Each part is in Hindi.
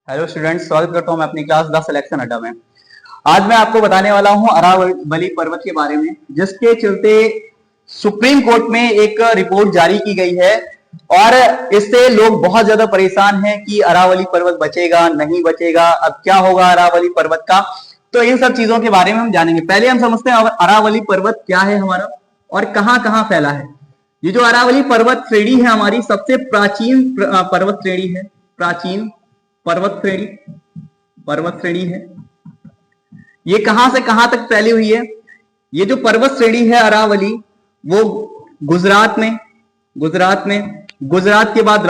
हेलो स्टूडेंट्स, स्वागत करता हूं मैं अपनी क्लास 10 सिलेक्शन अड्डा में। आज मैं आपको बताने वाला हूं अरावली पर्वत के बारे में, जिसके चलते सुप्रीम कोर्ट में एक रिपोर्ट जारी की गई है और इससे लोग बहुत ज्यादा परेशान हैं कि अरावली पर्वत बचेगा नहीं बचेगा, अब क्या होगा अरावली पर्वत का। तो इन सब चीजों के बारे में हम जानेंगे। पहले हम समझते हैं अरावली पर्वत क्या है हमारा और कहां कहां फैला है। ये जो अरावली पर्वत श्रेणी है हमारी सबसे प्राचीन पर्वत श्रेणी है। प्राचीन पर्वत श्रेणी है। ये कहां से कहां तक फैली हुई है? ये जो पर्वत श्रेणी है अरावली, वो गुजरात में, गुजरात के बाद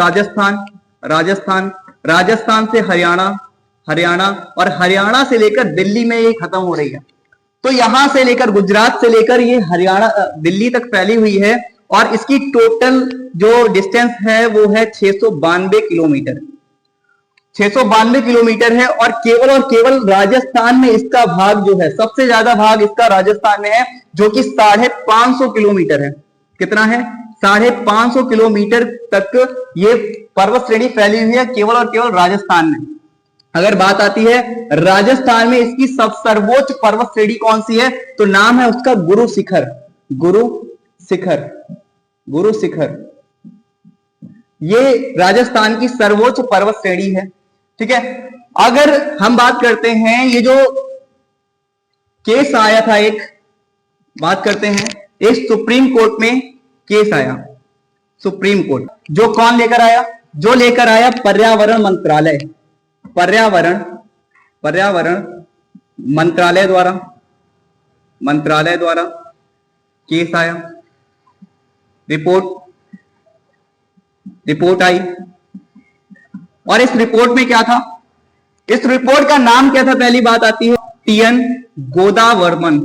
राजस्थान से हरियाणा और हरियाणा से लेकर दिल्ली में ये खत्म हो रही है। तो यहां से लेकर गुजरात से लेकर ये हरियाणा दिल्ली तक फैली हुई है और इसकी टोटल जो डिस्टेंस है वो है 692 किलोमीटर। 692 किलोमीटर है और केवल राजस्थान में इसका भाग जो है, सबसे ज्यादा भाग इसका राजस्थान में है, जो कि 550 किलोमीटर है। कितना है? 550 किलोमीटर तक ये पर्वत श्रेणी फैली हुई है केवल और केवल राजस्थान में। अगर बात आती है राजस्थान में इसकी सर्वोच्च पर्वत श्रेणी कौन सी है, तो नाम है उसका गुरु शिखर। ये राजस्थान की सर्वोच्च पर्वत श्रेणी है। ठीक है। अगर हम बात करते हैं, ये जो केस आया था, एक बात करते हैं, इस सुप्रीम कोर्ट में केस आया। सुप्रीम कोर्ट जो कौन लेकर आया? जो लेकर आया पर्यावरण मंत्रालय द्वारा केस आया। रिपोर्ट आई और इस रिपोर्ट में क्या था? इस रिपोर्ट का नाम क्या था? पहली बात आती है टीएन गोदावर्मन।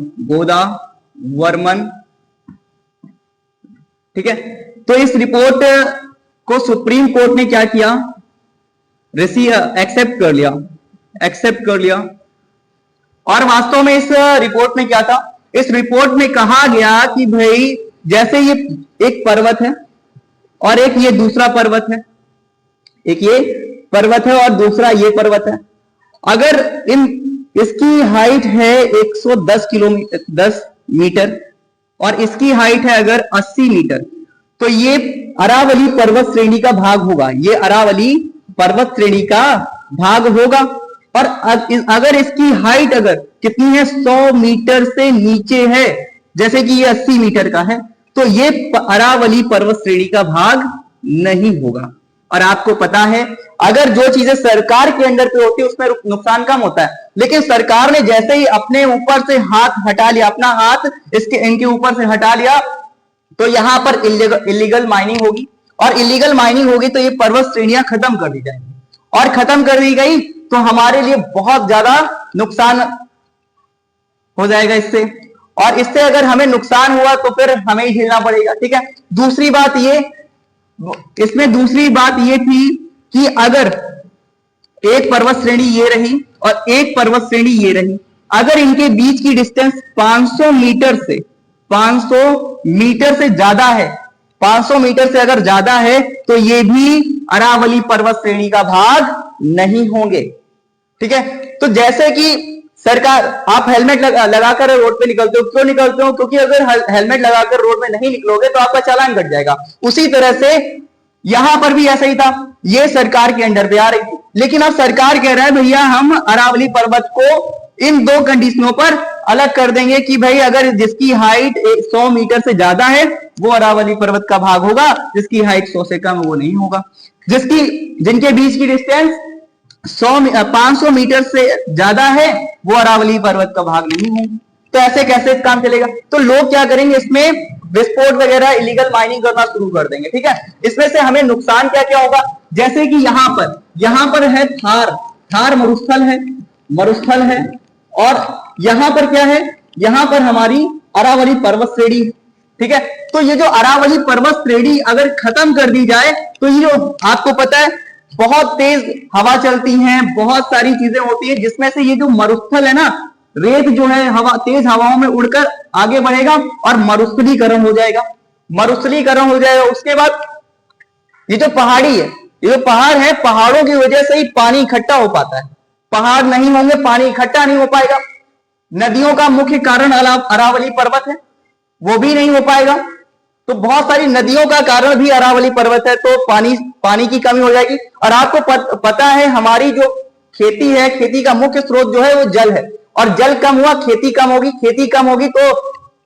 ठीक है। तो इस रिपोर्ट को सुप्रीम कोर्ट ने क्या किया? एक्सेप्ट कर लिया। और वास्तव में इस रिपोर्ट में क्या था? इस रिपोर्ट में कहा गया कि भाई जैसे ये एक पर्वत है और एक ये दूसरा पर्वत है, एक ये पर्वत है और दूसरा ये पर्वत है। अगर इसकी हाइट है 10 मीटर और इसकी हाइट है अगर 80 मीटर, तो ये अरावली पर्वत श्रेणी का भाग होगा। ये अरावली पर्वत श्रेणी का भाग होगा। और अगर इसकी हाइट अगर कितनी है? 100 मीटर से नीचे है, जैसे कि ये 80 मीटर का है, तो ये अरावली पर्वत श्रेणी का भाग नहीं होगा। और आपको पता है अगर जो चीजें सरकार के अंडर पे होती है उसमें नुकसान कम होता है, लेकिन सरकार ने जैसे ही अपने ऊपर से हाथ हटा लिया, अपना हाथ इनके ऊपर से हटा लिया, तो यहां पर इलीगल माइनिंग होगी और इलीगल माइनिंग होगी तो ये पर्वत श्रेणियां खत्म कर दी जाएंगी। और खत्म कर दी गई तो हमारे लिए बहुत ज्यादा नुकसान हो जाएगा इससे, और इससे अगर हमें नुकसान हुआ तो फिर हमें ही झेलना पड़ेगा। ठीक है। दूसरी बात ये थी कि अगर एक पर्वत श्रेणी ये रही और एक पर्वत श्रेणी ये रही, अगर इनके बीच की डिस्टेंस 500 मीटर से ज्यादा है, 500 मीटर से अगर ज्यादा है, तो ये भी अरावली पर्वत श्रेणी का भाग नहीं होंगे। ठीक है। तो जैसे कि सरकार, आप हेलमेट लगाकर रोड पे निकलते हो, क्यों निकलते हो? क्योंकि अगर हेलमेट लगाकर रोड में नहीं निकलोगे तो आपका चालान कट जाएगा। उसी तरह से यहां पर भी ऐसा ही था। ये सरकार के अंडर पे आ रही थी, लेकिन अब सरकार कह रहा है भैया हम अरावली पर्वत को इन 2 कंडीशनों पर अलग कर देंगे कि भाई अगर जिसकी हाइट 100 मीटर से ज्यादा है वो अरावली पर्वत का भाग होगा, जिसकी हाइट 100 से कम है वो नहीं होगा। जिनके बीच की डिस्टेंस 500 मीटर से ज्यादा है वो अरावली पर्वत का भाग नहीं होगा। तो ऐसे कैसे काम चलेगा? तो लोग क्या करेंगे, इसमें विस्फोट वगैरह इलीगल माइनिंग करना शुरू कर देंगे। ठीक है। इसमें से हमें नुकसान क्या क्या होगा? जैसे कि यहां पर है थार मरुस्थल है और यहां पर क्या है? यहां पर हमारी अरावली पर्वत श्रेणी। ठीक है। तो ये जो अरावली पर्वत श्रेणी अगर खत्म कर दी जाए तो ये जो आपको पता है बहुत तेज हवा चलती है, बहुत सारी चीजें होती है, जिसमें से ये जो मरुस्थल है ना, रेत जो है तेज हवाओं में उड़कर आगे बढ़ेगा और मरुस्थलीकरण हो जाएगा। उसके बाद ये जो पहाड़ी है, ये जो पहाड़ है, पहाड़ों की वजह से ही पानी इकट्ठा हो पाता है। पहाड़ नहीं होंगे, पानी इकट्ठा नहीं हो पाएगा। नदियों का मुख्य कारण अरावली पर्वत है, वो भी नहीं हो पाएगा। तो बहुत सारी नदियों का कारण भी अरावली पर्वत है, तो पानी की कमी हो जाएगी। और आपको पता है हमारी जो खेती है, खेती का मुख्य स्रोत जो है वो जल है, और जल कम हुआ खेती कम होगी, खेती कम होगी तो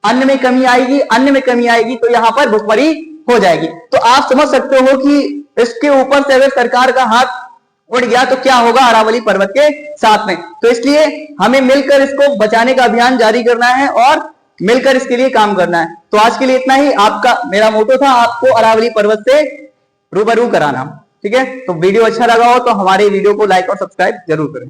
अन्न में कमी आएगी, अन्न में कमी आएगी तो यहां पर भुखमरी हो जाएगी। तो आप समझ सकते हो कि इसके ऊपर से अगर सरकार का हाथ उड़ गया तो क्या होगा अरावली पर्वत के साथ में। तो इसलिए हमें मिलकर इसको बचाने का अभियान जारी करना है और मिलकर इसके लिए काम करना है। तो आज के लिए इतना ही। आपका मेरा मोटो था आपको अरावली पर्वत से रूबरू कराना। ठीक है, तो वीडियो अच्छा लगा हो तो हमारे वीडियो को लाइक और सब्सक्राइब जरूर करें।